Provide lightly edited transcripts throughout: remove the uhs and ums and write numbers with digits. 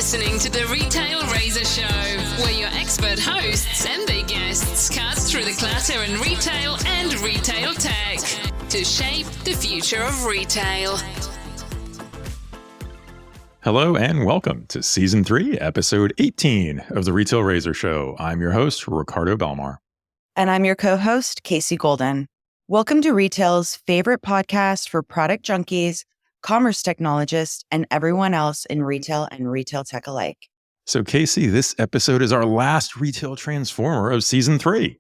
listening to the Retail Razor Show, where your expert hosts and their guests cut through the clutter in retail and retail tech to shape the future of retail. Hello and welcome to Season 3, Episode 18 of the Retail Razor Show. I'm your host, Ricardo Belmar. And I'm your co-host, Casey Golden. Welcome to retail's favorite podcast for product junkies, commerce technologists, and everyone else in retail and retail tech alike. So Casey, this episode is our last Retail Transformer of Season 3.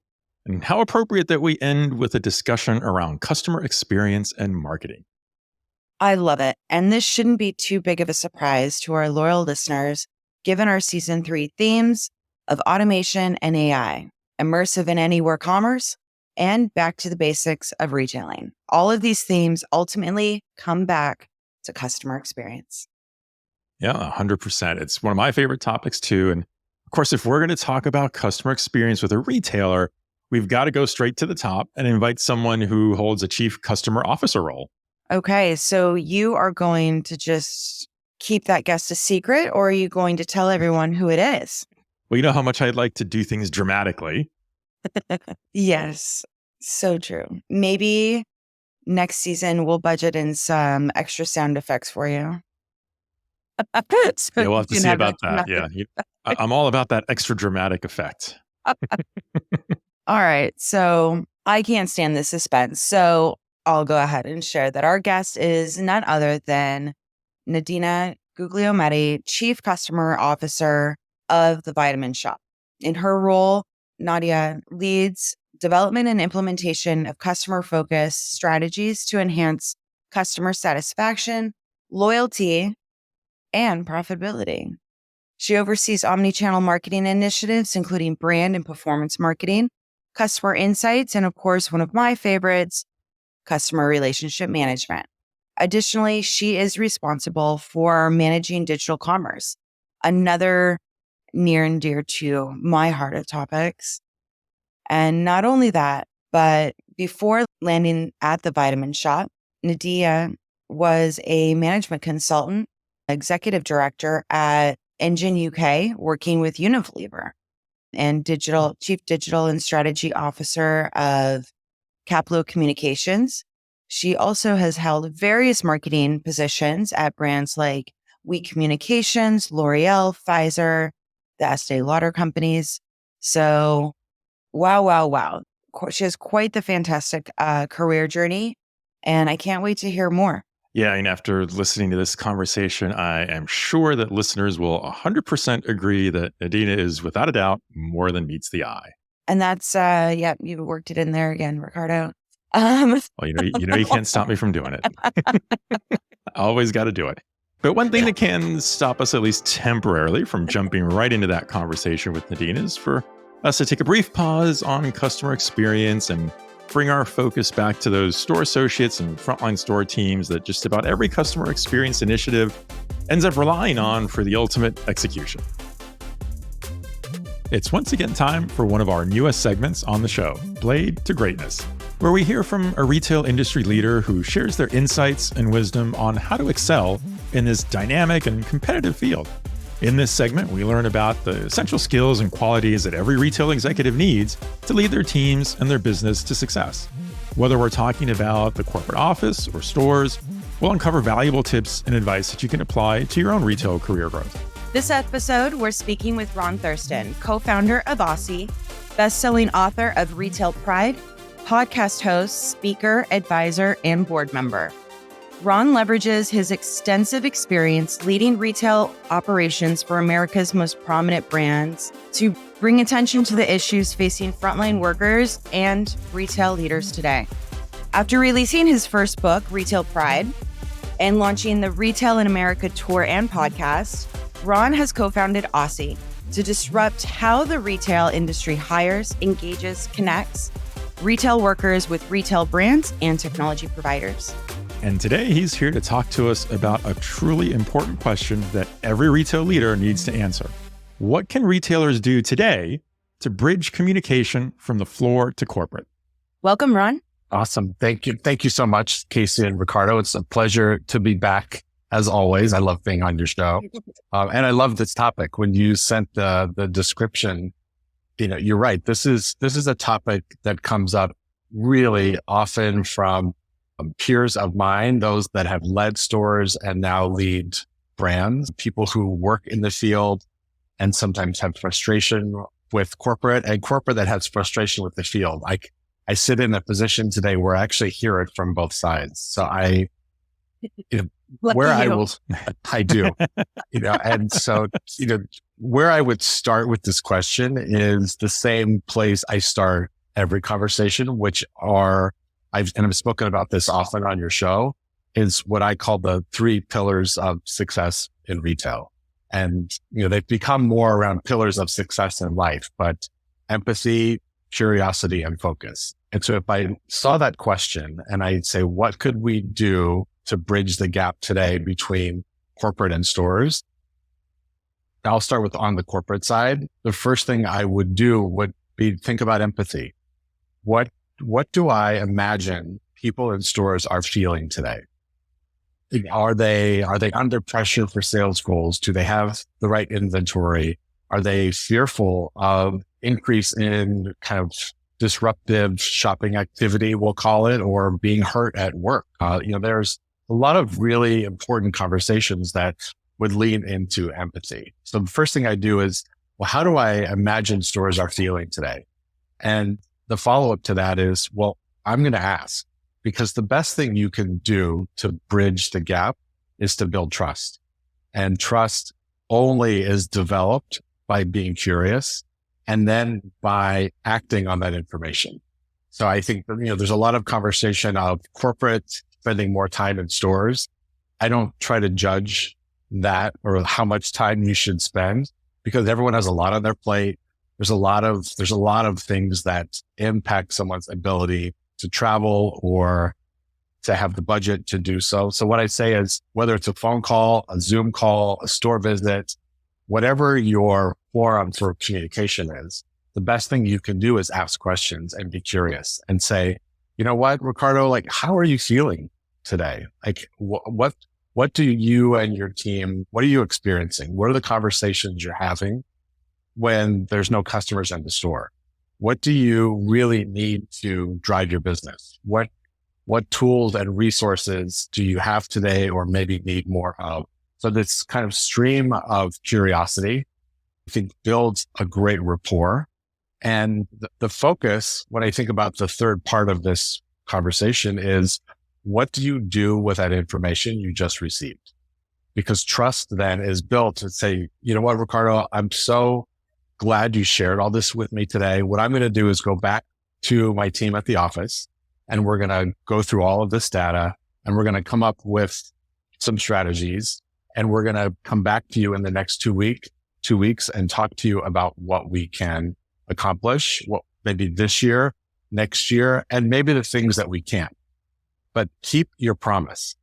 And how appropriate that we end with a discussion around customer experience and marketing. I love it. And this shouldn't be too big of a surprise to our loyal listeners, given our Season 3 themes of automation and AI, immersive and anywhere commerce, and back to the basics of retailing. All of these themes ultimately come back to customer experience. Yeah, 100%. It's one of my favorite topics too. And of course, if we're going to talk about customer experience with a retailer, we've got to go straight to the top and invite someone who holds a chief customer officer role. Okay, so you are going to just keep that guest a secret, or are you going to tell everyone who it is? Well, you know how much I'd like to do things dramatically. Yes, so true. Maybe next season we'll budget in some extra sound effects for you. So yeah, we'll have to see about that. Yeah, I'm all about that extra dramatic effect. All right, so I can't stand the suspense. So I'll go ahead and share that our guest is none other than Nadina Guglielmetti, Chief Customer Officer of the Vitamin Shoppe. In her role, Nadia leads development and implementation of customer-focused strategies to enhance customer satisfaction, loyalty, and profitability. She oversees omnichannel marketing initiatives, including brand and performance marketing, customer insights, and of course, one of my favorites, customer relationship management. Additionally, she is responsible for managing digital commerce, another near and dear to my heart of topics. And not only that, but before landing at the Vitamin Shoppe, Nadia was a management consultant, executive director at Engine UK, working with Unilever, and chief digital and strategy officer of Caplo Communications. She also has held various marketing positions at brands like We Communications, L'Oreal, Pfizer, the Estee Lauder companies. So, wow. She has quite the fantastic career journey, and I can't wait to hear more. Yeah, and after listening to this conversation, I am sure that listeners will 100% agree that Nadina is, without a doubt, more than meets the eye. And that's, you worked it in there again, Ricardo. Well, you can't stop me from doing it. I always got to do it. But one thing that can stop us, at least temporarily, from jumping right into that conversation with Nadina is for us to take a brief pause on customer experience and bring our focus back to those store associates and frontline store teams that just about every customer experience initiative ends up relying on for the ultimate execution. It's once again time for one of our newest segments on the show, Blade to Greatness, where we hear from a retail industry leader who shares their insights and wisdom on how to excel in this dynamic and competitive field. In this segment, we learn about the essential skills and qualities that every retail executive needs to lead their teams and their business to success. Whether we're talking about the corporate office or stores, we'll uncover valuable tips and advice that you can apply to your own retail career growth. This episode, we're speaking with Ron Thurston, co-founder of Aussie, best-selling author of Retail Pride, podcast host, speaker, advisor, and board member. Ron leverages his extensive experience leading retail operations for America's most prominent brands to bring attention to the issues facing frontline workers and retail leaders today. After releasing his first book, Retail Pride, and launching the Retail in America tour and podcast, Ron has co-founded Aussie to disrupt how the retail industry hires, engages, connects retail workers with retail brands and technology providers. And today he's here to talk to us about a truly important question that every retail leader needs to answer. What can retailers do today to bridge communication from the floor to corporate? Welcome, Ron. Awesome. Thank you. Thank you so much, Casey and Ricardo. It's a pleasure to be back as always. I love being on your show. And I love this topic. When you sent the description, you're right. This is a topic that comes up really often from peers of mine, those that have led stores and now lead brands, people who work in the field and sometimes have frustration with corporate, and corporate that has frustration with the field. I sit in a position today where I actually hear it from both sides. So I do, and so, where I would start with this question is the same place I start every conversation, which are, I've spoken about this often on your show, is what I call the 3 pillars of success in retail. And, they've become more around pillars of success in life, but empathy, curiosity, and focus. And so if I saw that question and I'd say, what could we do to bridge the gap today between corporate and stores? I'll start with on the corporate side. The first thing I would do would be think about empathy. What do I imagine people in stores are feeling today? Are they under pressure for sales goals? Do they have the right inventory? Are they fearful of increase in kind of disruptive shopping activity, we'll call it, or being hurt at work? There's a lot of really important conversations that would lean into empathy. So the first thing I do is, well, how do I imagine stores are feeling today? And the follow-up to that is, well, I'm going to ask, because the best thing you can do to bridge the gap is to build trust. And trust only is developed by being curious and then by acting on that information. So I think, there's a lot of conversation of corporate spending more time in stores. I don't try to judge that or how much time you should spend, because everyone has a lot on their plate. There's a lot of things that impact someone's ability to travel or to have the budget to do so. So what I say is, whether it's a phone call, a Zoom call, a store visit, whatever your forum for communication is, the best thing you can do is ask questions and be curious and say, you know what, Ricardo, how are you feeling today? What do you and your team, what are you experiencing? What are the conversations you're having when there's no customers in the store? What do you really need to drive your business? What tools and resources do you have today or maybe need more of? So this kind of stream of curiosity, I think, builds a great rapport. And the focus, when I think about the third part of this conversation, is what do you do with that information you just received? Because trust then is built to say, you know what, Ricardo, I'm so glad you shared all this with me today. What I'm going to do is go back to my team at the office, and we're going to go through all of this data, and we're going to come up with some strategies, and we're going to come back to you in the next 2 weeks and talk to you about what we can accomplish, what maybe this year, next year, and maybe the things that we can't. But keep your promise.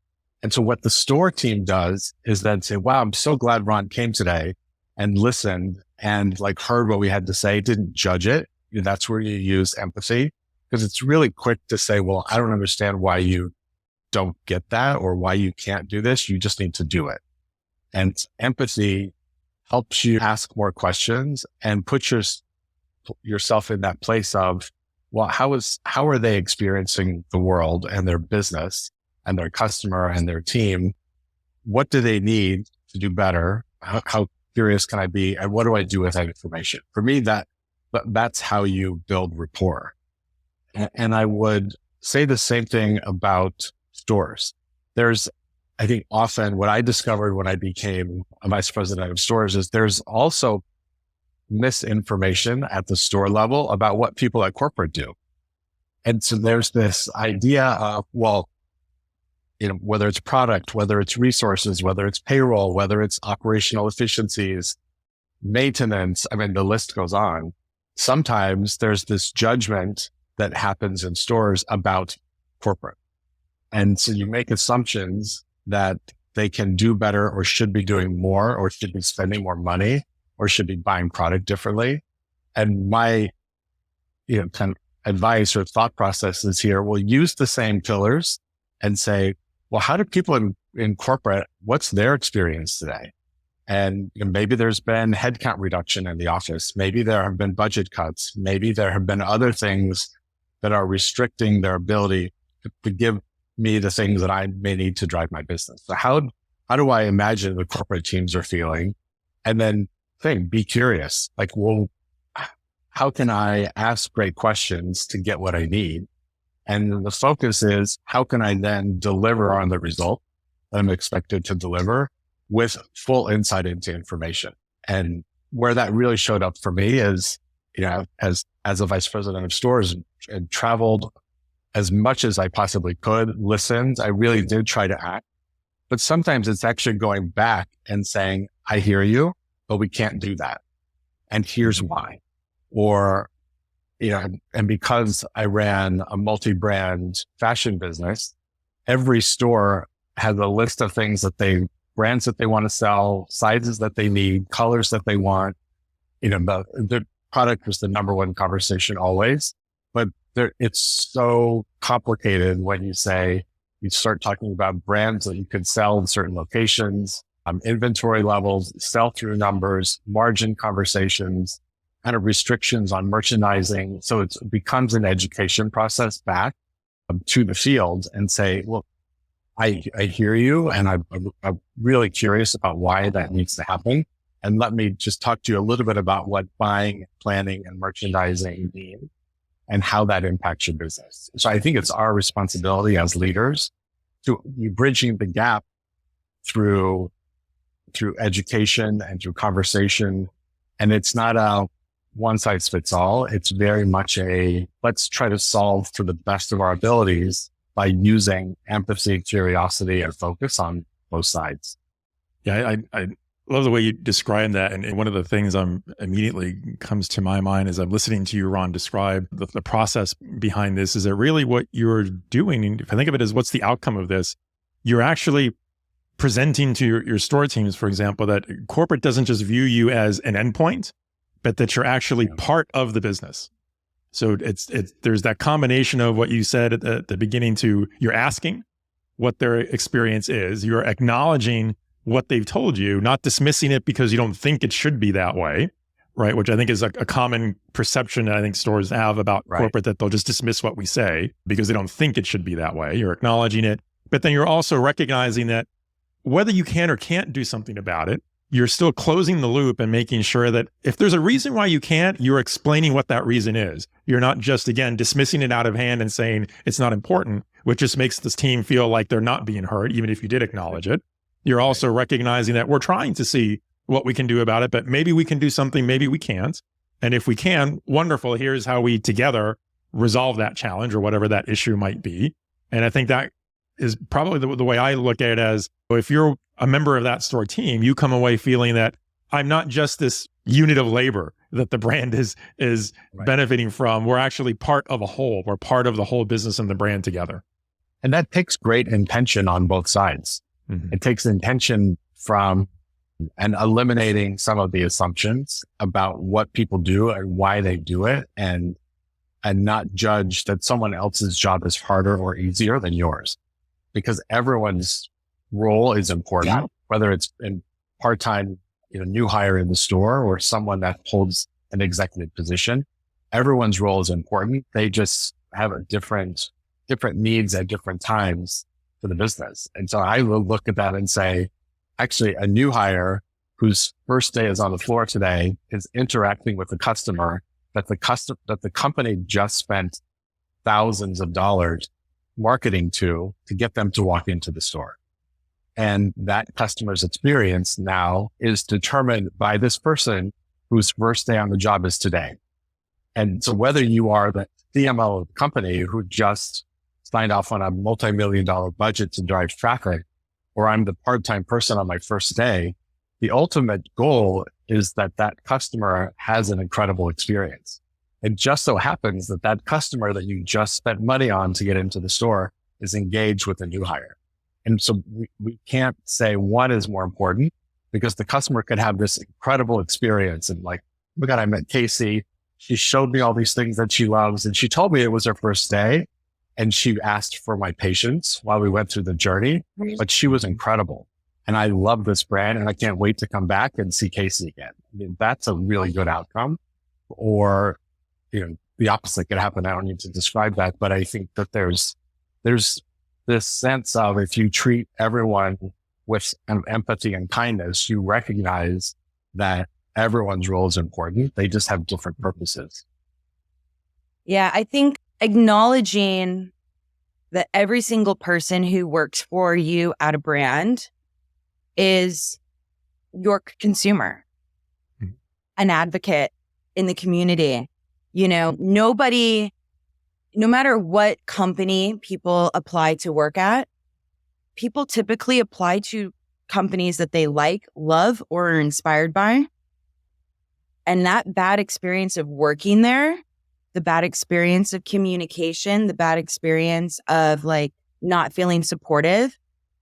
And so what the store team does is then say, wow, I'm so glad Ron came today and listened and heard what we had to say, didn't judge it. That's where you use empathy, because it's really quick to say, well, I don't understand why you don't get that or why you can't do this. You just need to do it. And empathy helps you ask more questions and put yourself in that place of, well, how are they experiencing the world and their business and their customer and their team? What do they need to do better? How curious can I be? And what do I do with that information? For me, that's how you build rapport. And I would say the same thing about stores. There's, I think, often what I discovered when I became a vice president of stores is there's also misinformation at the store level about what people at corporate do. And so there's this idea of, well, whether it's product, whether it's resources, whether it's payroll, whether it's operational efficiencies, maintenance, the list goes on. Sometimes there's this judgment that happens in stores about corporate. And so you make assumptions that they can do better or should be doing more or should be spending more money or should be buying product differently. And my, kind of advice or thought process is here, we'll use the same pillars and say, well, how do people in in corporate, what's their experience today? And maybe there's been headcount reduction in the office. Maybe there have been budget cuts. Maybe there have been other things that are restricting their ability to give me the things that I may need to drive my business. So how do I imagine the corporate teams are feeling? And then be curious. Like, well, how can I ask great questions to get what I need? And the focus is, how can I then deliver on the result that I'm expected to deliver with full insight into information? And where that really showed up for me is, as a vice president of stores and traveled as much as I possibly could, listened, I really did try to act. But sometimes it's actually going back and saying, I hear you, but we can't do that. And here's why. Or, and because I ran a multi-brand fashion business, every store has a list of things brands that they want to sell, sizes that they need, colors that they want. The product was the number one conversation always, but it's so complicated when you start talking about brands that you could sell in certain locations, inventory levels, sell-through numbers, margin conversations, kind of restrictions on merchandising. So it becomes an education process back to the field and say, look, I hear you, and I'm really curious about why that needs to happen. And let me just talk to you a little bit about what buying, planning, and merchandising mean and how that impacts your business. So I think it's our responsibility as leaders to be bridging the gap through education and through conversation. And it's not a one size fits all. It's very much let's try to solve to the best of our abilities by using empathy, curiosity, and focus on both sides. Yeah, I love the way you describe that. And one of the things immediately comes to my mind as I'm listening to you, Ron, describe the process behind this is that really what you're doing, and if I think of it as what's the outcome of this, you're actually presenting to your store teams, for example, that corporate doesn't just view you as an endpoint, but that you're actually part of the business. So there's that combination of what you said at the beginning to you're asking what their experience is, you're acknowledging what they've told you, not dismissing it because you don't think it should be that way, right? Which I think is a common perception that I think stores have about corporate, that they'll just dismiss what we say because they don't think it should be that way. You're acknowledging it, but then you're also recognizing that whether you can or can't do something about it, you're still closing the loop and making sure that if there's a reason why you can't, you're explaining what that reason is. You're not just, again, dismissing it out of hand and saying it's not important, which just makes this team feel like they're not being heard, even if you did acknowledge it. You're also recognizing that we're trying to see what we can do about it, but maybe we can do something, maybe we can't. And if we can, wonderful, here's how we together resolve that challenge or whatever that issue might be. And I think that is probably the way I look at it as, if you're a member of that store team, you come away feeling that I'm not just this unit of labor that the brand is benefiting from. We're actually part of a whole. We're part of the whole business and the brand together. And that takes great intention on both sides. Mm-hmm. It takes intention from and eliminating some of the assumptions about what people do and why they do it, and not judge that someone else's job is harder or easier than yours, because everyone's role is important, whether it's in part-time, new hire in the store or someone that holds an executive position. Everyone's role is important. They just have a different needs at different times for the business. And so I will look at that and say, actually, a new hire whose first day is on the floor today is interacting with the customer that the company just spent thousands of dollars marketing to get them to walk into the store. And that customer's experience now is determined by this person whose first day on the job is today. And so whether you are the CMO of the company who just signed off on a multi-million-dollar budget to drive traffic, or I'm the part-time person on my first day, the ultimate goal is that customer has an incredible experience. It just so happens that customer that you just spent money on to get into the store is engaged with a new hire. And so we can't say one is more important, because the customer could have this incredible experience. And like, oh my God, I met Casey. She showed me all these things that she loves, and she told me it was her first day. and she asked for my patience while we went through the journey, but she was incredible. And I love this brand and I can't wait to come back and see Casey again. I mean, that's a really good outcome. Or, the opposite could happen. I don't need to describe that, but I think that there's this sense of if you treat everyone with empathy and kindness, you recognize that everyone's role is important. They just have different purposes. Yeah, I think acknowledging that every single person who works for you at a brand is your consumer, an advocate in the community. Nobody, no matter what company people apply to work at, people typically apply to companies that they like, love, or are inspired by. And that bad experience of working there, the bad experience of communication, the bad experience of not feeling supportive,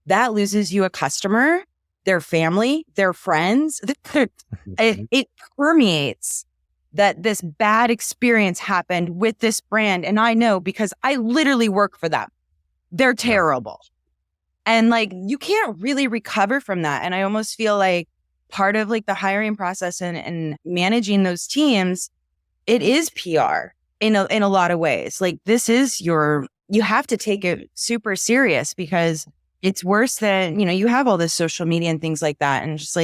that loses you a customer, their family, their friends. It permeates that this bad experience happened with this brand. And I know because I literally work for them. They're terrible. And you can't really recover from that. And I almost feel like part of the hiring process and managing those teams, it is PR in a lot of ways. This is you have to take it super serious because it's worse than, you have all this social media and things like that. And just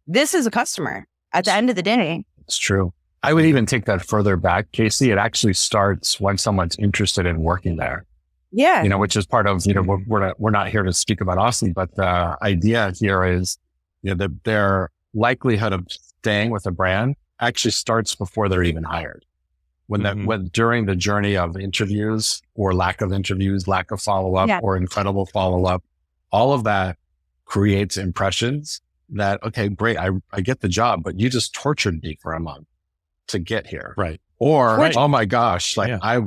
this is a customer at the end of the day. It's true. I would even take that further back, Casey. It actually starts when someone's interested in working there. Yeah. Which is part of, we're not here to speak about Austin, but the idea here is, their likelihood of staying with a brand actually starts before they're even hired. When during the journey of interviews or lack of interviews, lack of follow-up or incredible follow-up, all of that creates impressions that, okay, great. I get the job, but you just tortured me for a month to get here. Right. Or, oh my gosh, I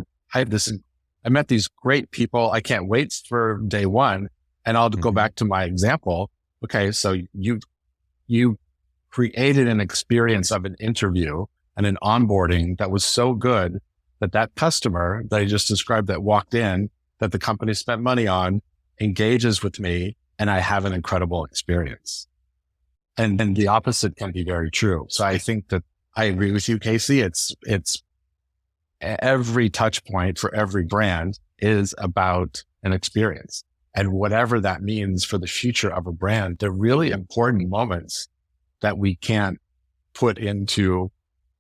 met these great people. I can't wait for day one. And I'll go back to my example. Okay. So you created an experience of an interview and an onboarding that was so good that customer that I just described that walked in, that the company spent money on, engages with me, and I have an incredible experience. And then the opposite can be very true. So I think that I agree with you, Casey. It's every touch point for every brand is about an experience. And whatever that means for the future of a brand, they're really important moments that we can't put into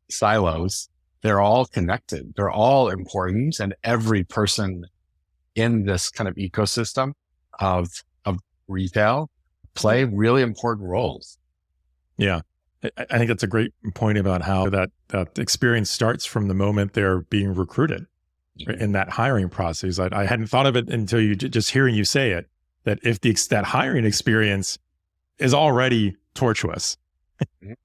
silos. They're all connected. They're all important. And every person in this kind of ecosystem of retail play really important roles. Yeah. I think that's a great point about how that experience starts from the moment they're being recruited in that hiring process. I hadn't thought of it until just hearing you say it, that if that hiring experience is already tortuous,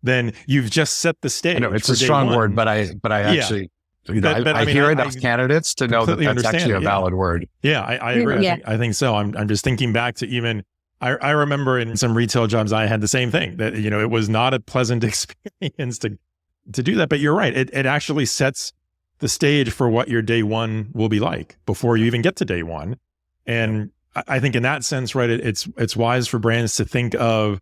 then you've just set the stage. I know it's a strong word, but I actually, I hear enough candidates to know that that's actually a valid word. Yeah, I agree. Yeah. I think so. I'm just thinking back to even, I remember in some retail jobs, I had the same thing that, it was not a pleasant experience to do that, but you're right. It actually sets the stage for what your day one will be like before you even get to day one. And I think in that sense, right, it's wise for brands to think of,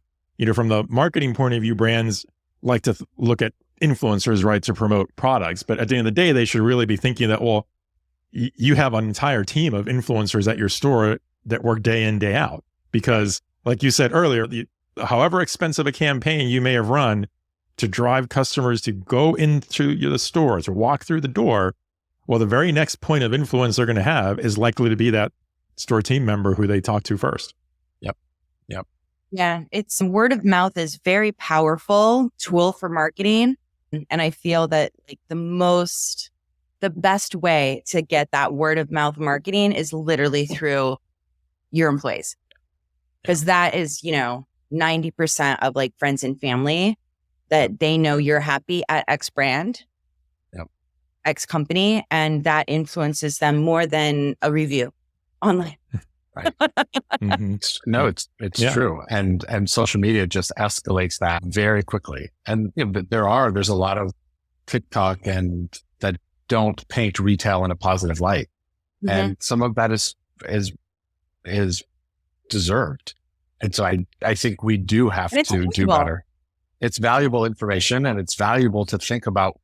from the marketing point of view, brands like to look at influencers, right, to promote products. But at the end of the day, they should really be thinking that, well, you have an entire team of influencers at your store that work day in, day out. Because like you said earlier, however expensive a campaign you may have run to drive customers to go into the stores or walk through the door, well, the very next point of influence they're going to have is likely to be that store team member who they talk to first. Yep. Yeah, it's word of mouth is very powerful tool for marketing. And I feel that the best way to get that word of mouth marketing is literally through your employees. Because that is, 90% of friends and family that they know you're happy at X brand, X company, and that influences them more than a review online. Right. No, it's true. And social media just escalates that very quickly. And there's a lot of TikTok and that don't paint retail in a positive light. And some of that is deserved. And so I think we do have to do better. It's valuable information, and it's valuable to think about,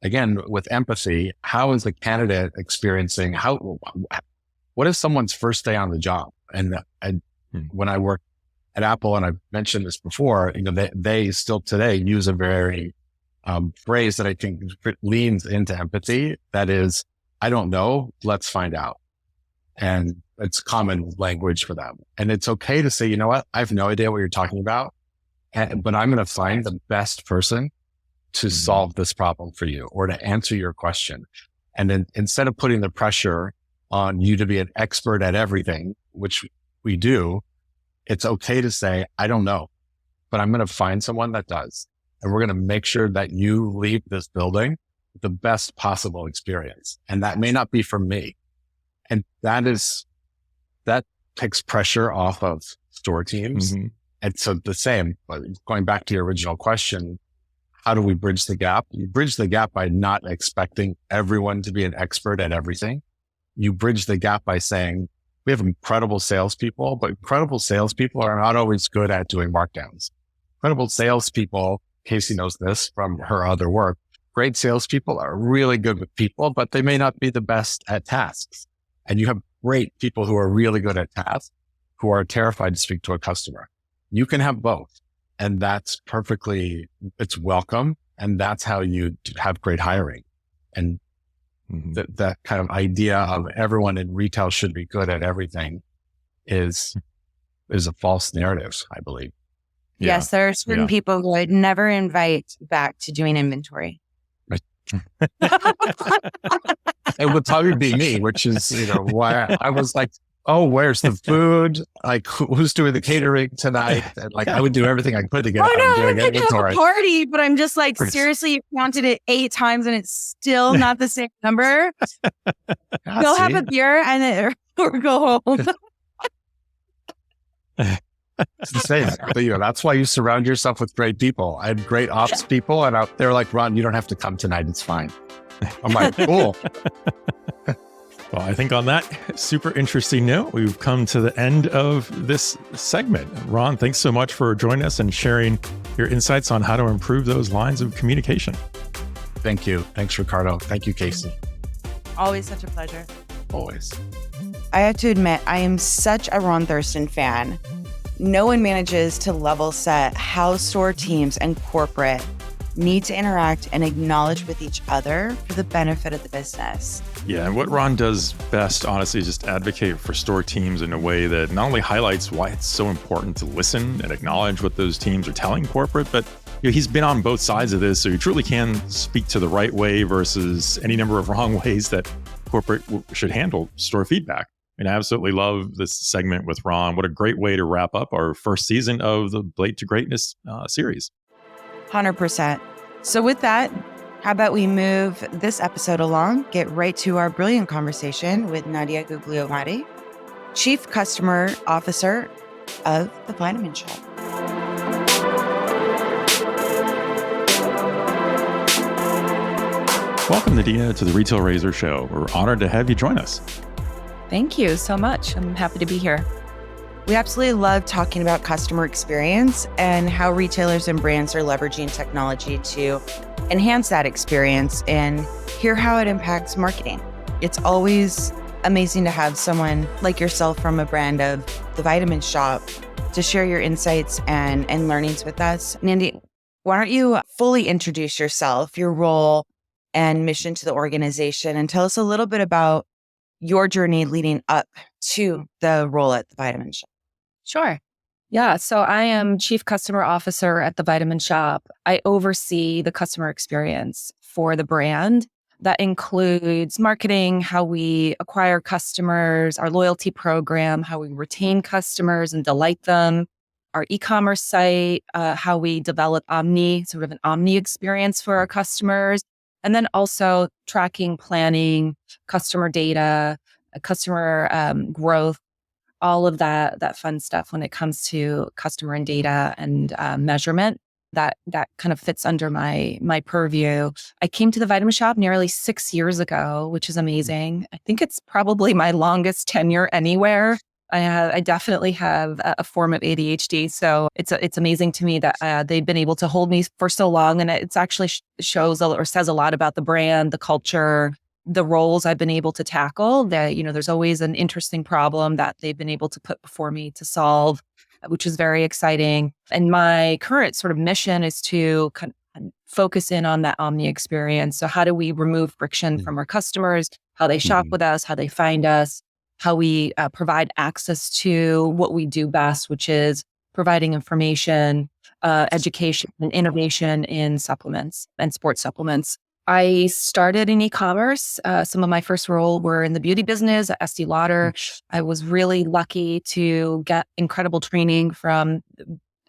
again, with empathy, how is the candidate experiencing, what is someone's first day on the job? And when I worked at Apple, and I've mentioned this before, they still today use a very phrase that I think leans into empathy. That is, I don't know, let's find out. And it's common language for them. And it's okay to say, you know what, I have no idea what you're talking about, but I'm going to find the best person to solve this problem for you or to answer your question. And then instead of putting the pressure on you to be an expert at everything, which we do, it's okay to say, I don't know, but I'm going to find someone that does. And we're going to make sure that you leave this building with the best possible experience. And that may not be from me. And that takes pressure off of store teams. And so the same, going back to your original question, how do we bridge the gap? You bridge the gap by not expecting everyone to be an expert at everything. You bridge the gap by saying, we have incredible salespeople, but incredible salespeople are not always good at doing markdowns. Incredible salespeople, Casey knows this from her other work, great salespeople are really good with people, but they may not be the best at tasks. And you have great people who are really good at tasks, who are terrified to speak to a customer. You can have both. And that's it's welcome. And that's how you have great hiring. And that kind of idea of everyone in retail should be good at everything is a false narrative, I believe. Yes, there are certain people who I'd never invite back to doing inventory. It would probably be me, which is, why I was like, oh, where's the food? Like, who's doing the catering tonight? And I would do everything I could to get out doing inventory. Have a party, but I'm just like, seriously, you counted it 8 times and it's still not the same number. Go have a beer and or go home. It's the same. But, that's why you surround yourself with great people. I had great ops people, and they're like, Ron, you don't have to come tonight. It's fine. I'm like, cool. Well, I think on that super interesting note, we've come to the end of this segment. Ron, thanks so much for joining us and sharing your insights on how to improve those lines of communication. Thank you. Thanks, Ricardo. Thank you, Casey. Always such a pleasure. Always. I have to admit, I am such a Ron Thurston fan. No one manages to level set how store teams and corporate need to interact and acknowledge with each other for the benefit of the business. Yeah, and what Ron does best, honestly, is just advocate for store teams in a way that not only highlights why it's so important to listen and acknowledge what those teams are telling corporate, but he's been on both sides of this, so he truly can speak to the right way versus any number of wrong ways that corporate should handle store feedback. And I absolutely love this segment with Ron. What a great way to wrap up our first season of the Blade to Greatness series. 100%. So with that, how about we move this episode along, get right to our brilliant conversation with Nadina Guglielmetti, Chief Customer Officer of the Vitamin Shoppe. Welcome, Nadina, to the Retail Razor Show. We're honored to have you join us. Thank you so much. I'm happy to be here. We absolutely love talking about customer experience and how retailers and brands are leveraging technology to enhance that experience and hear how it impacts marketing. It's always amazing to have someone like yourself from a brand of the Vitamin Shoppe to share your insights and learnings with us. Nandi, why don't you fully introduce yourself, your role and mission to the organization, and tell us a little bit about your journey leading up to the role at the Vitamin Shoppe. Sure. Yeah. So I am Chief Customer Officer at the Vitamin Shoppe. I oversee the customer experience for the brand. That includes marketing, how we acquire customers, our loyalty program, how we retain customers and delight them, our e-commerce site, how we develop sort of an omni experience for our customers, and then also tracking, planning, customer data, customer growth, all of that fun stuff when it comes to customer and data and measurement. that kind of fits under my purview. I came to the Vitamin Shoppe nearly 6 years ago, which is amazing. I think it's probably my longest tenure anywhere. I definitely have a form of ADHD, so it's amazing to me that they've been able to hold me for so long, and it's actually shows or says a lot about the brand, the culture, the roles I've been able to tackle. That there's always an interesting problem that they've been able to put before me to solve, which is very exciting. And my current sort of mission is to kind of focus in on that omni experience. So how do we remove friction from our customers, how they shop with us, how they find us, how we provide access to what we do best, which is providing information, education, and innovation in supplements and sports supplements. I started in e-commerce. Some of my first role were in the beauty business at Estee Lauder. I was really lucky to get incredible training from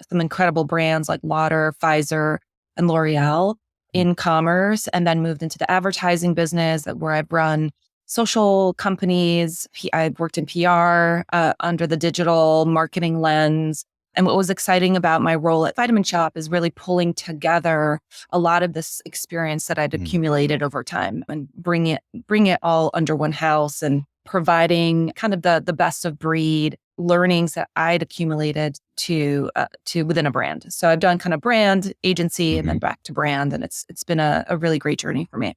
some incredible brands like Lauder, Pfizer, and L'Oreal in commerce, and then moved into the advertising business where I've run social companies. I've worked in PR under the digital marketing lens. And what was exciting about my role at Vitamin Shoppe is really pulling together a lot of this experience that I'd accumulated over time and bring it all under one house and providing kind of the best of breed learnings that I'd accumulated to within a brand. So I've done kind of brand, agency, and then back to brand. And it's been a really great journey for me.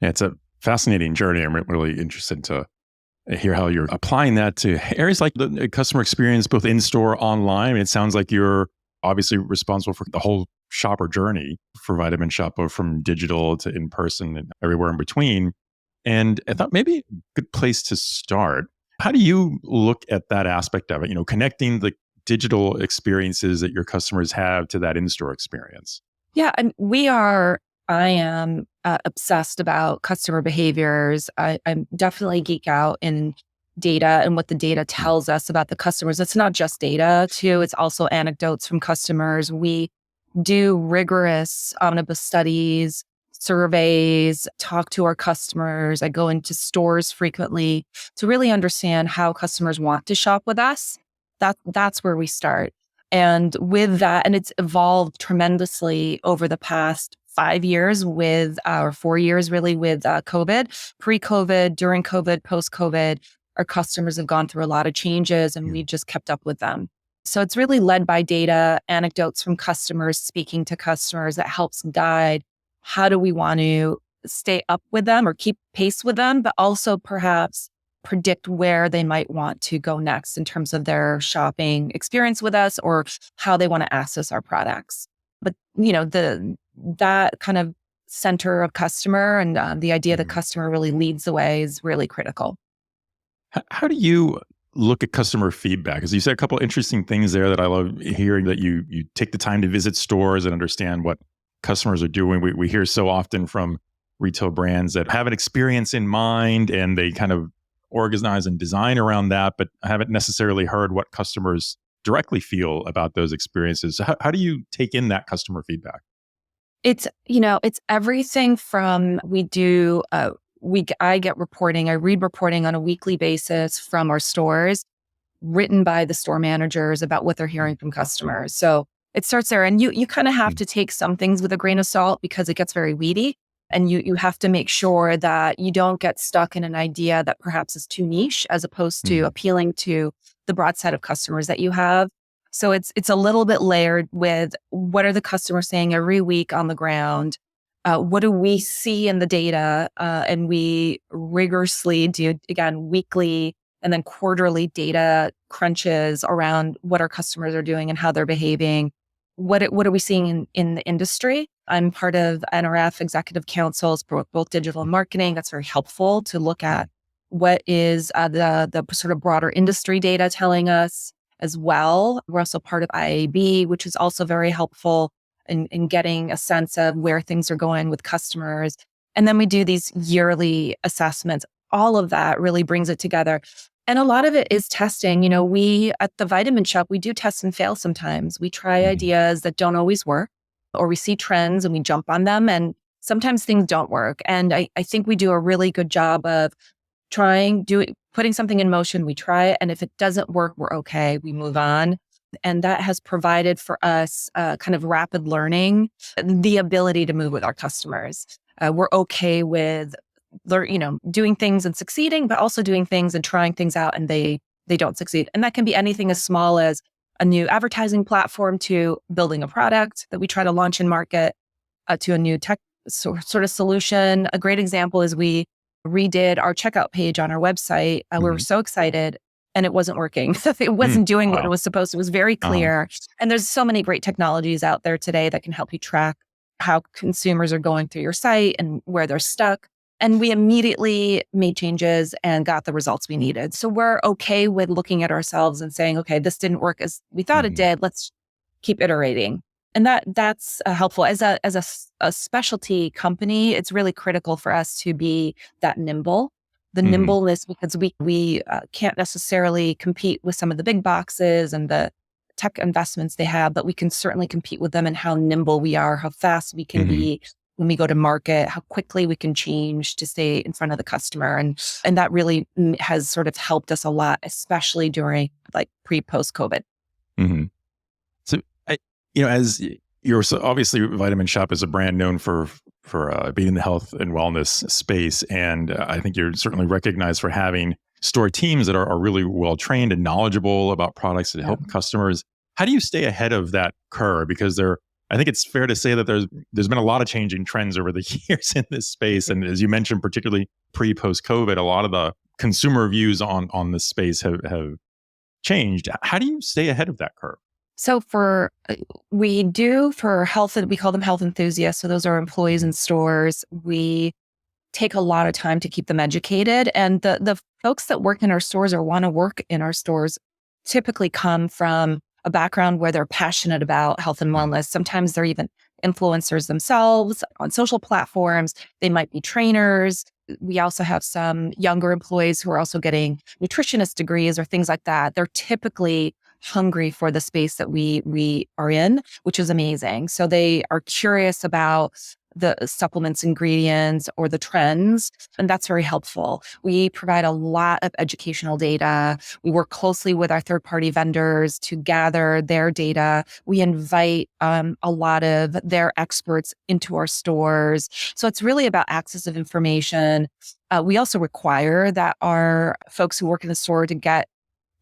Yeah, it's a fascinating journey. I'm really interested to hear how you're applying that to areas like the customer experience, both in-store, online. It sounds like you're obviously responsible for the whole shopper journey for Vitamin Shoppe, both from digital to in-person and everywhere in between. And I thought maybe a good place to start. How do you look at that aspect of it? Connecting the digital experiences that your customers have to that in-store experience. Yeah, and I am obsessed about customer behaviors. I'm definitely geek out in data and what the data tells us about the customers. It's not just data, too. It's also anecdotes from customers. We do rigorous omnibus studies, surveys, talk to our customers. I go into stores frequently to really understand how customers want to shop with us. That's where we start. And with that, and it's evolved tremendously over the past 5 years or 4 years really with COVID, pre-COVID, during COVID, post-COVID, our customers have gone through a lot of changes and we just kept up with them. So it's really led by data, anecdotes from customers, speaking to customers that helps guide how do we want to stay up with them or keep pace with them, but also perhaps predict where they might want to go next in terms of their shopping experience with us or how they want to access our products. But, that kind of center of customer and the idea that customer really leads the way is really critical. How do you look at customer feedback? Because you said a couple of interesting things there that I love hearing, that you take the time to visit stores and understand what customers are doing. We hear so often from retail brands that have an experience in mind and they kind of organize and design around that, but haven't necessarily heard what customers directly feel about those experiences. So how do you take in that customer feedback? It's everything from I get reporting, I read reporting on a weekly basis from our stores written by the store managers about what they're hearing from customers. So it starts there, and you kind of have to take some things with a grain of salt because it gets very weedy, and you have to make sure that you don't get stuck in an idea that perhaps is too niche as opposed to appealing to the broad set of customers that you have. So it's a little bit layered with what are the customers saying every week on the ground? What do we see in the data? And we rigorously do, again, weekly and then quarterly data crunches around what our customers are doing and how they're behaving. What are we seeing in the industry? I'm part of NRF Executive Councils for both digital and marketing. That's very helpful to look at what is the sort of broader industry data telling us as well. We're also part of IAB, which is also very helpful in getting a sense of where things are going with customers. And then we do these yearly assessments. All of that really brings it together. And a lot of it is testing. We at the Vitamin Shoppe, we do test and fail sometimes. We try ideas that don't always work, or we see trends and we jump on them. And sometimes things don't work. And I think we do a really good job of putting something in motion. We try it. And if it doesn't work, we're okay. We move on. And that has provided for us kind of rapid learning, the ability to move with our customers. We're okay with doing things and succeeding, but also doing things and trying things out and they don't succeed. And that can be anything as small as a new advertising platform to building a product that we try to launch in market to a new tech sort of solution. A great example is we redid our checkout page on our website. We were so excited and it wasn't working. It wasn't doing what it was supposed to. It was very clear. And there's so many great technologies out there today that can help you track how consumers are going through your site and where they're stuck. And we immediately made changes and got the results we needed. So we're okay with looking at ourselves and saying, okay, this didn't work as we thought it did. Let's keep iterating. And that's helpful. As a specialty company, it's really critical for us to be that nimble. The nimbleness, because we can't necessarily compete with some of the big boxes and the tech investments they have, but we can certainly compete with them in how nimble we are, how fast we can be when we go to market, how quickly we can change to stay in front of the customer. And that really has sort of helped us a lot, especially during like pre-post COVID. So, as you're obviously Vitamin Shoppe is a brand known for being in the health and wellness space. And I think you're certainly recognized for having store teams that are really well trained and knowledgeable about products that help customers. How do you stay ahead of that curve? Because I think it's fair to say that there's been a lot of changing trends over the years in this space. And as you mentioned, particularly post COVID, a lot of the consumer views on this space have changed. How do you stay ahead of that curve? So for health, we call them health enthusiasts. So those are employees in stores. We take a lot of time to keep them educated. And the folks that work in our stores or want to work in our stores typically come from a background where they're passionate about health and wellness. Sometimes they're even influencers themselves on social platforms. They might be trainers. We also have some younger employees who are also getting nutritionist degrees or things like that. They're typically hungry for the space that we are in, which is amazing. So they are curious about the supplements, ingredients, or the trends, and that's very helpful. We provide a lot of educational data. We work closely with our third-party vendors to gather their data. We invite a lot of their experts into our stores. So it's really about access of information. We also require that our folks who work in the store to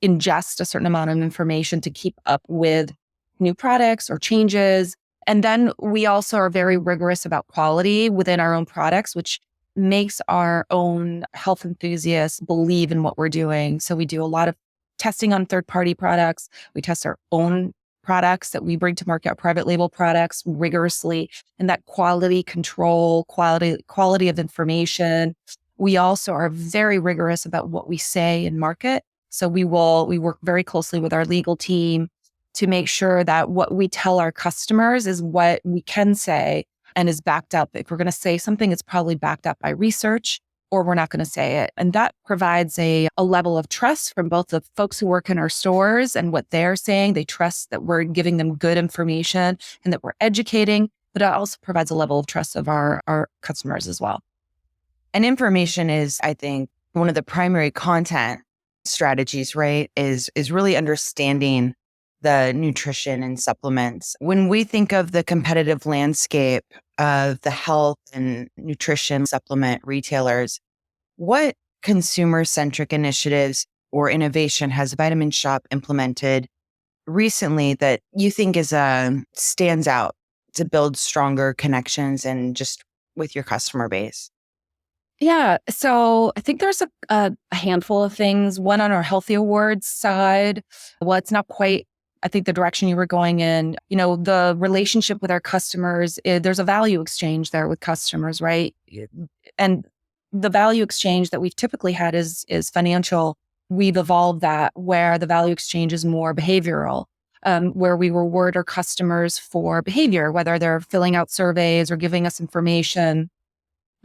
ingest a certain amount of information to keep up with new products or changes. And then we also are very rigorous about quality within our own products, which makes our own health enthusiasts believe in what we're doing. So we do a lot of testing on third-party products. We test our own products that we bring to market, our private label products rigorously, and that quality control, quality of information. We also are very rigorous about what we say in market. So we work very closely with our legal team to make sure that what we tell our customers is what we can say and is backed up. If we're going to say something, it's probably backed up by research, or we're not going to say it. And that provides a level of trust from both the folks who work in our stores and what they're saying. They trust that we're giving them good information and that we're educating, but it also provides a level of trust of our customers as well. And information is, I think, one of the primary content strategies, right? Is really understanding the nutrition and supplements. When we think of the competitive landscape of the health and nutrition supplement retailers, what consumer-centric initiatives or innovation has Vitamin Shoppe implemented recently that you think stands out to build stronger connections and just with your customer base? Yeah. So I think there's a handful of things. One on our Healthy Awards side. Well, it's not quite, I think, the direction you were going in. The relationship with our customers, there's a value exchange there with customers, right? And the value exchange that we've typically had is financial. We've evolved that where the value exchange is more behavioral, where we reward our customers for behavior, whether they're filling out surveys or giving us information.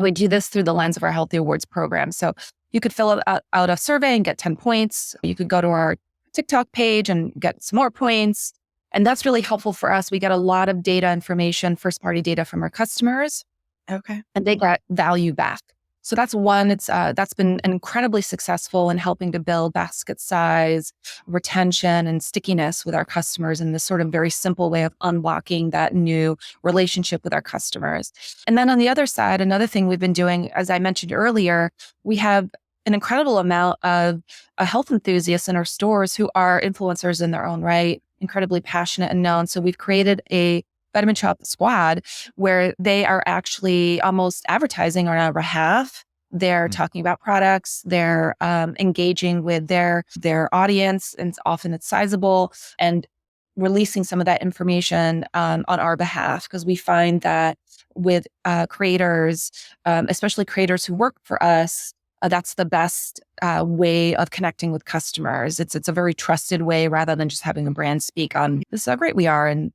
We do this through the lens of our Healthy Awards program. So you could fill out a survey and get 10 points. You could go to our TikTok page and get some more points. And that's really helpful for us. We get a lot of data information, first-party data from our customers. Okay. And they get value back. So that's one. It's that's been incredibly successful in helping to build basket size, retention, and stickiness with our customers in this sort of very simple way of unlocking that new relationship with our customers. And then on the other side, another thing we've been doing, as I mentioned earlier, we have an incredible amount of health enthusiasts in our stores who are influencers in their own right, incredibly passionate and known. So we've created a Vitamin Shoppe squad where they are actually almost advertising on our behalf. They're talking about products, they're engaging with their audience, and often it's sizable, and releasing some of that information on our behalf, because we find that with creators, especially creators who work for us, that's the best way of connecting with customers. It's a very trusted way rather than just having a brand speak on this is how great we are and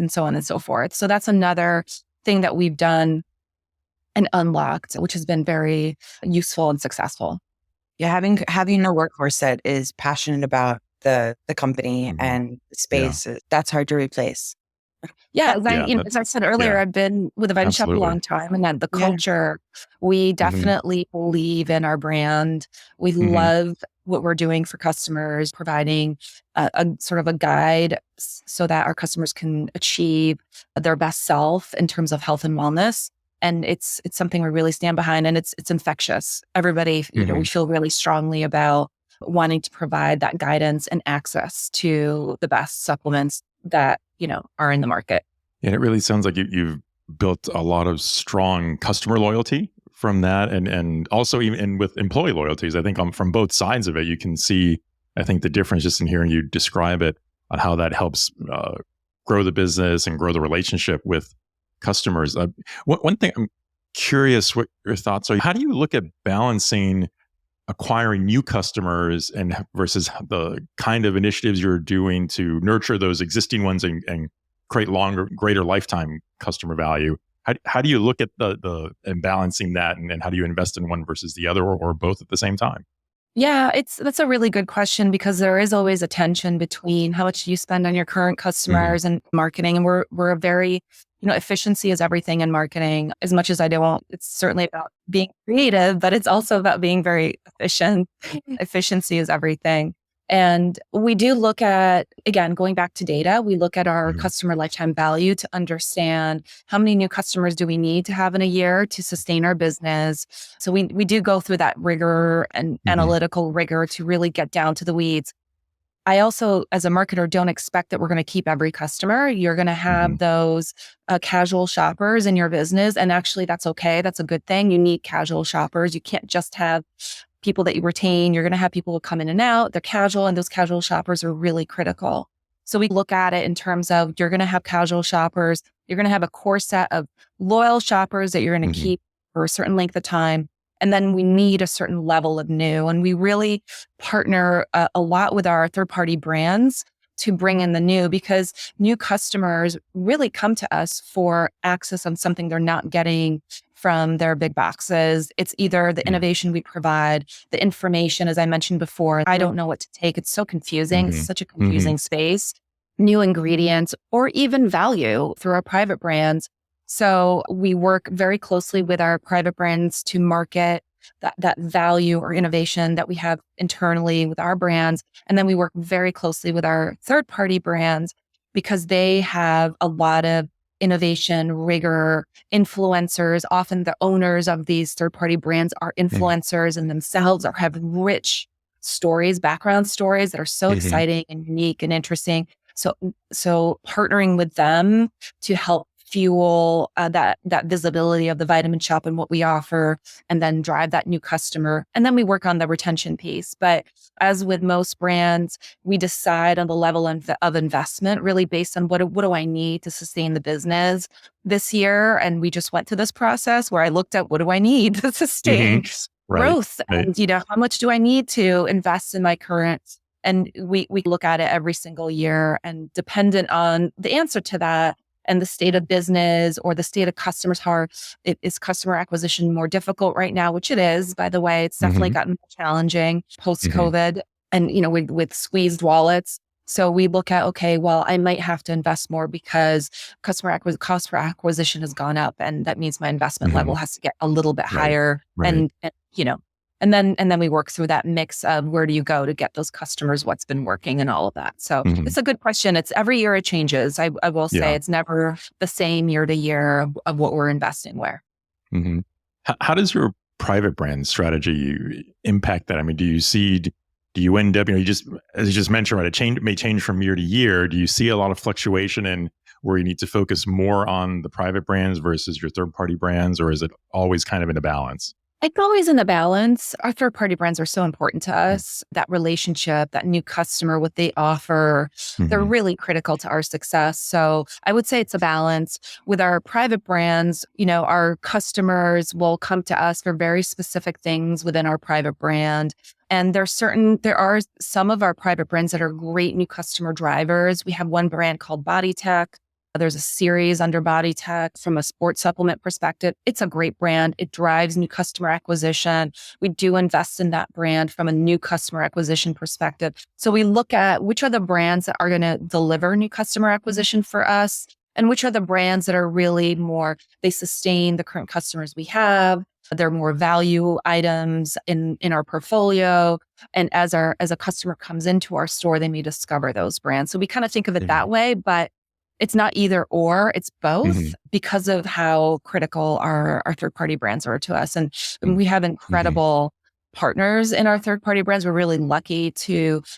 so on and so forth. So that's another thing that we've done and unlocked, which has been very useful and successful. Yeah, having a workforce that is passionate about the company and the space, that's hard to replace. Yeah, as I said earlier, I've been with the Vitamin Shoppe a long time, and then the culture, we definitely believe in our brand. We love what we're doing for customers, providing a sort of a guide so that our customers can achieve their best self in terms of health and wellness. And it's something we really stand behind, and it's infectious. Everybody, we feel really strongly about wanting to provide that guidance and access to the best supplements that, are in the market. And it really sounds like you've built a lot of strong customer loyalty from that. And also even with employee loyalties, I think from both sides of it, you can see, I think, the difference just in hearing you describe it on how that helps grow the business and grow the relationship with customers. One thing I'm curious what your thoughts are. How do you look at balancing acquiring new customers and versus the kind of initiatives you're doing to nurture those existing ones and create greater lifetime customer value? How do you look at the and balancing that, and how do you invest in one versus the other, or both at the same time? Yeah, that's a really good question, because there is always a tension between how much you spend on your current customers and marketing. And we're a very, efficiency is everything in marketing. As much as I don't, it's certainly about being creative, but it's also about being very efficient. Efficiency is everything. And we do look at, again, going back to data, we look at our customer lifetime value to understand how many new customers do we need to have in a year to sustain our business. So we do go through that rigor and analytical rigor to really get down to the weeds. I also, as a marketer, don't expect that we're going to keep every customer. You're going to have those casual shoppers in your business. And actually, that's okay. That's a good thing. You need casual shoppers. You can't just have people that you retain. You're going to have people who come in and out. They're casual, and those casual shoppers are really critical. So we look at it in terms of, you're going to have casual shoppers. You're going to have a core set of loyal shoppers that you're going to keep for a certain length of time. And then we need a certain level of new. And we really partner a lot with our third-party brands to bring in the new, because new customers really come to us for access on something they're not getting from their big boxes. It's either the innovation we provide, the information, as I mentioned before. I don't know what to take. It's so confusing. It's such a confusing space. New ingredients, or even value through our private brands. So we work very closely with our private brands to market that value or innovation that we have internally with our brands. And then we work very closely with our third-party brands, because they have a lot of innovation, rigor, influencers. Often the owners of these third-party brands are influencers in themselves, or have rich stories, background stories that are so exciting and unique and interesting. So partnering with them to help fuel that visibility of the Vitamin Shoppe and what we offer, and then drive that new customer. And then we work on the retention piece. But as with most brands, we decide on the level of investment really based on what do I need to sustain the business this year. And we just went through this process where I looked at, what do I need to sustain growth? And, how much do I need to invest in my current? And we look at it every single year, and dependent on the answer to that, and the state of business or the state of customers, is customer acquisition more difficult right now, which it is, by the way. It's definitely gotten more challenging post-COVID and, with squeezed wallets. So we look at, okay, well, I might have to invest more because cost per acquisition has gone up, and that means my investment level has to get a little bit higher. Right. And then we work through that mix of where do you go to get those customers, what's been working, and all of that. So it's a good question. It's every year it changes. I will say it's never the same year to year of what we're investing where. How does your private brand strategy impact that? I mean, do you end up, you just, as you just mentioned, right, it may change from year to year. Do you see a lot of fluctuation in where you need to focus more on the private brands versus your third party brands, or is it always kind of in a balance? It's always in a balance. Our third party brands are so important to us. That relationship, that new customer, what they offer, they're really critical to our success. So I would say it's a balance. With our private brands, our customers will come to us for very specific things within our private brand. And there are some of our private brands that are great new customer drivers. We have one brand called BodyTech. There's a series under BodyTech from a sports supplement perspective. It's a great brand. It drives new customer acquisition. We do invest in that brand from a new customer acquisition perspective. So we look at which are the brands that are going to deliver new customer acquisition for us, and which are the brands that are really they sustain the current customers we have. They're more value items in our portfolio. And as a customer comes into our store, they may discover those brands. So we kind of think of it that way, but it's not either or, it's both because of how critical our third-party brands are to us. And we have incredible partners in our third-party brands. We're really lucky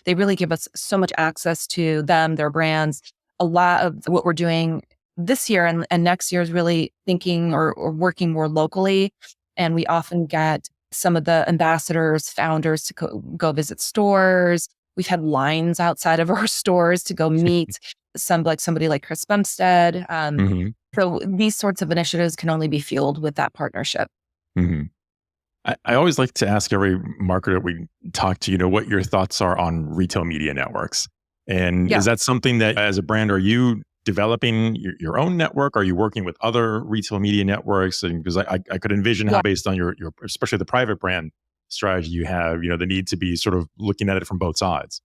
they really give us so much access to them, their brands. A lot of what we're doing this year and next year is really thinking or working more locally. And we often get some of the ambassadors, founders to go visit stores. We've had lines outside of our stores to go meet somebody like Chris Bumstead. So these sorts of initiatives can only be fueled with that partnership. I always like to ask every marketer we talk to, what your thoughts are on retail media networks. And is that something that as a brand, are you developing your own network? Are you working with other retail media networks? And because I could envision how based on your especially the private brand strategy you have, the need to be sort of looking at it from both sides.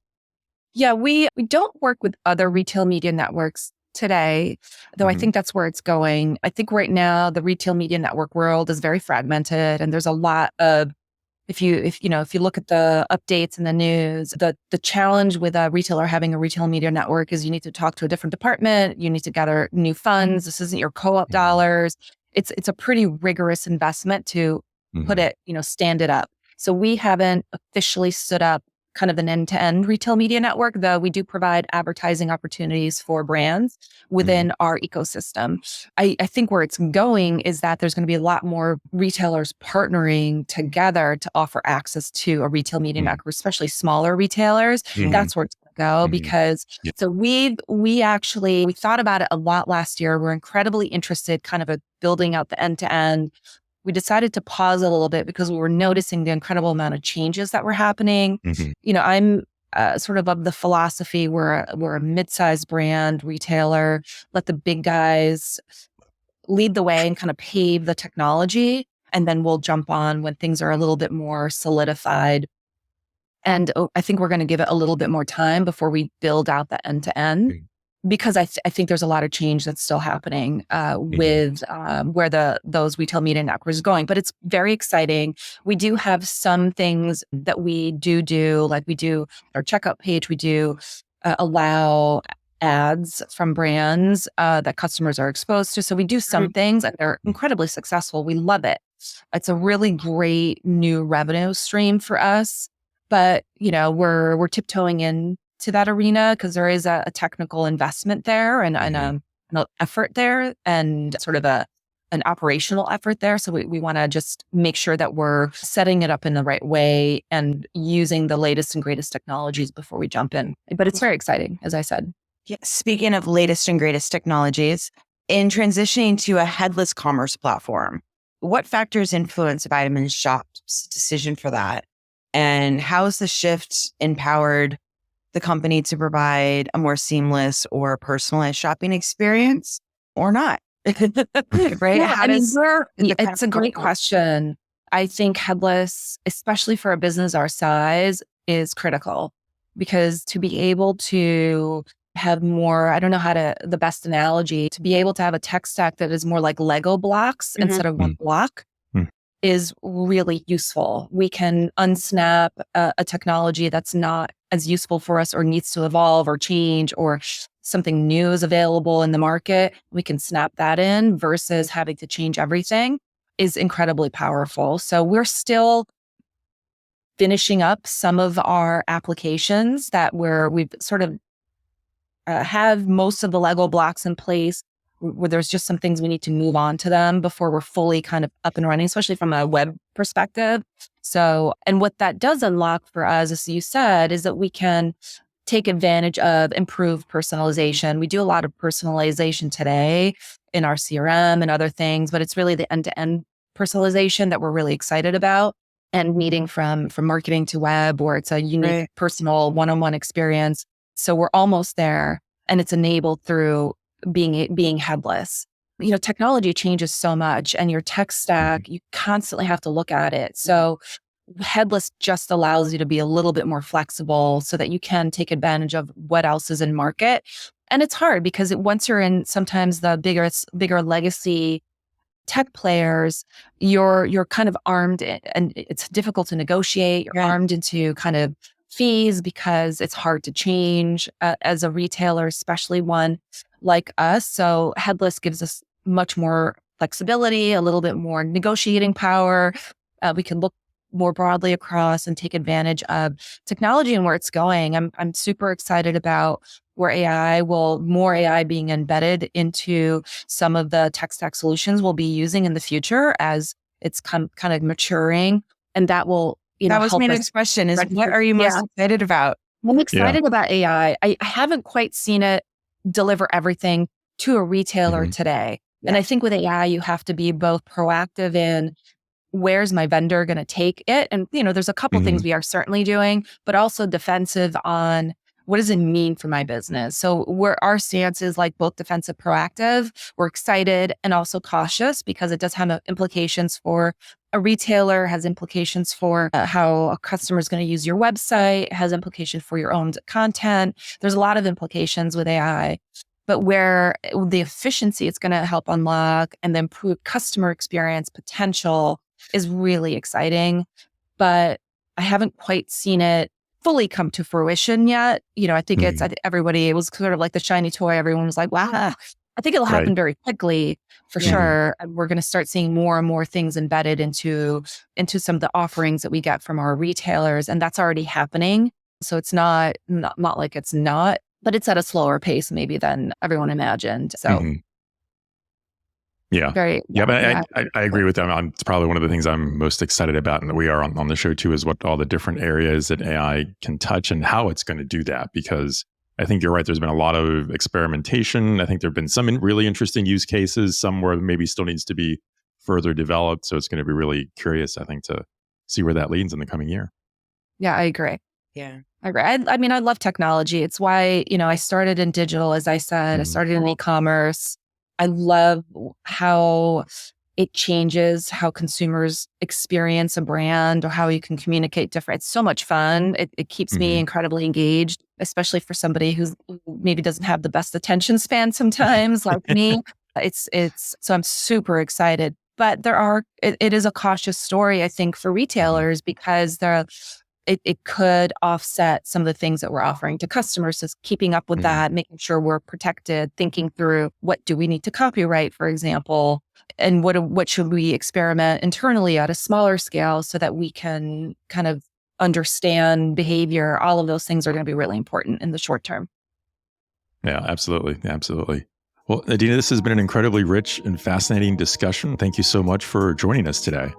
Yeah, we don't work with other retail media networks today, though I think that's where it's going. I think right now the retail media network world is very fragmented, and there's a lot of if you look at the updates in the news, the challenge with a retailer having a retail media network is you need to talk to a different department, you need to gather new funds. This isn't your co-op dollars. It's a pretty rigorous investment to put it, stand it up. So we haven't officially stood up kind of an end-to-end retail media network, though we do provide advertising opportunities for brands within our ecosystem. I think where it's going is that there's going to be a lot more retailers partnering together to offer access to a retail media network, especially smaller retailers. That's where it's going to go because so we thought about it a lot last year. We're incredibly interested kind of building out the end-to-end. We decided to pause a little bit because we were noticing the incredible amount of changes that were happening. I'm sort of the philosophy we're a mid-sized brand retailer. Let the big guys lead the way and kind of pave the technology, and then we'll jump on when things are a little bit more solidified. And I think we're going to give it a little bit more time before we build out the end-to-end. Because I think there's a lot of change that's still happening with where those retail media networks are going. But it's very exciting. We do have some things that we do, like we do our checkout page. We do allow ads from brands that customers are exposed to. So we do some things and they're incredibly successful. We love it. It's a really great new revenue stream for us. But, we're tiptoeing in to that arena because there is a technical investment there and an effort there and sort of an operational effort there. So we want to just make sure that we're setting it up in the right way and using the latest and greatest technologies before we jump in. But it's very exciting, as I said. Yeah. Speaking of latest and greatest technologies, in transitioning to a headless commerce platform, what factors influence Vitamin Shoppe's decision for that? And how has the shift empowered the company to provide a more seamless or personalized shopping experience or not? Right? Yeah, it's a great question. I think headless, especially for a business our size, is critical because to be able to have more, I don't know the best analogy, to be able to have a tech stack that is more like Lego blocks instead of one block is really useful. We can unsnap a technology that's not as useful for us or needs to evolve or change, or something new is available in the market. We can snap that in versus having to change everything is incredibly powerful. So we're still finishing up some of our applications that we've sort of have most of the Lego blocks in place, where there's just some things we need to move on to them before we're fully kind of up and running, especially from a web perspective. So, and what that does unlock for us, as you said, is that we can take advantage of improved personalization. We do a lot of personalization today in our CRM and other things, but it's really the end-to-end personalization that we're really excited about, and meeting from marketing to web, where it's a unique personal one-on-one experience. So we're almost there, and it's enabled through being headless. You know, technology changes so much, and your tech stack, you constantly have to look at it. So headless just allows you to be a little bit more flexible so that you can take advantage of what else is in market. And it's hard because once you're in sometimes the bigger legacy tech players, you're kind of armed, and it's difficult to negotiate. You're armed into kind of fees because it's hard to change as a retailer, especially one like us. So headless gives us much more flexibility, a little bit more negotiating power. We can look more broadly across and take advantage of technology and where it's going. I'm super excited about where more AI being embedded into some of the tech stack solutions we'll be using in the future as it's kind of maturing. And that will, that was my next question is, what are you most excited about? I'm excited about AI. I haven't quite seen it deliver everything to a retailer today. Yeah. And I think with AI, you have to be both proactive in where's my vendor going to take it? And, there's a couple things we are certainly doing, but also defensive on what does it mean for my business? So our stance is like both defensive, proactive. We're excited and also cautious because it does have implications for a retailer, has implications for how a customer is going to use your website, has implications for your own content. There's a lot of implications with AI. But where the efficiency it's going to help unlock and the improved customer experience potential is really exciting. But I haven't quite seen it fully come to fruition yet. I think it was sort of like the shiny toy. Everyone was like, wow. I think it'll happen very quickly for sure. And we're going to start seeing more and more things embedded into some of the offerings that we get from our retailers. And that's already happening. So it's not like it's not, but it's at a slower pace maybe than everyone imagined. So but I agree with them. It's probably one of the things I'm most excited about, and that we are on the show too, is what all the different areas that AI can touch and how it's going to do that. Because I think you're right. There's been a lot of experimentation. I think there've been some really interesting use cases, some where maybe still needs to be further developed. So it's going to be really curious, I think, to see where that leads in the coming year. Yeah, I agree. Yeah. I agree. I mean, I love technology. It's why, I started in digital, as I said. I started in e-commerce. I love how it changes how consumers experience a brand or how you can communicate different. It's so much fun. It keeps me incredibly engaged, especially for somebody who maybe doesn't have the best attention span sometimes, like me. So I'm super excited. But it is a cautious story, I think, for retailers because it could offset some of the things that we're offering to customers. So keeping up with that, making sure we're protected, thinking through what do we need to copyright, for example, and what should we experiment internally at a smaller scale so that we can kind of understand behavior. All of those things are going to be really important in the short term. Yeah, absolutely. Absolutely. Well, Nadina, this has been an incredibly rich and fascinating discussion. Thank you so much for joining us today.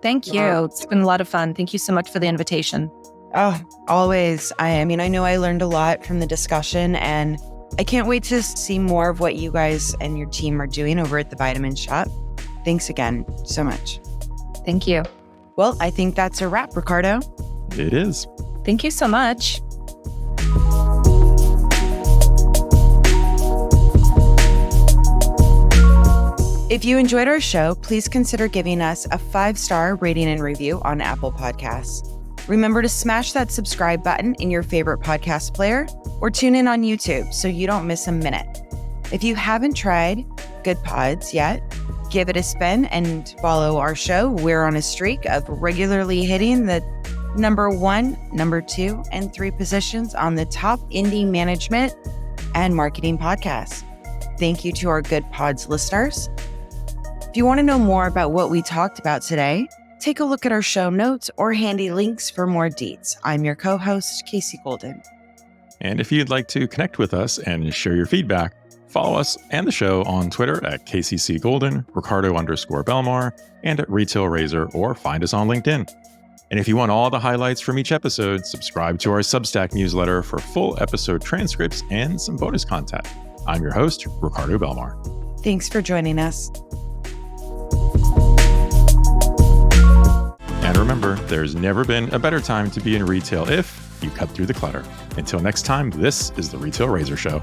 Thank you. It's been a lot of fun. Thank you so much for the invitation. Oh, always. I know I learned a lot from the discussion, and I can't wait to see more of what you guys and your team are doing over at the Vitamin Shop. Thanks again so much. Thank you. Well, I think that's a wrap, Ricardo. It is. Thank you so much. If you enjoyed our show, please consider giving us a 5-star rating and review on Apple Podcasts. Remember to smash that subscribe button in your favorite podcast player or tune in on YouTube so you don't miss a minute. If you haven't tried Goodpods yet, give it a spin and follow our show. We're on a streak of regularly hitting the number 1, number 2, and 3 positions on the top indie management and marketing podcasts. Thank you to our Goodpods listeners. If you want to know more about what we talked about today, take a look at our show notes or handy links for more deets. I'm your co-host, Casey Golden. And if you'd like to connect with us and share your feedback, follow us and the show on Twitter at KCC Golden, Ricardo_Belmar, and at Retail Razor, or find us on LinkedIn. And if you want all the highlights from each episode, subscribe to our Substack newsletter for full episode transcripts and some bonus content. I'm your host, Ricardo Belmar. Thanks for joining us. And remember, there's never been a better time to be in retail if you cut through the clutter. Until next time, this is the Retail Razor Show.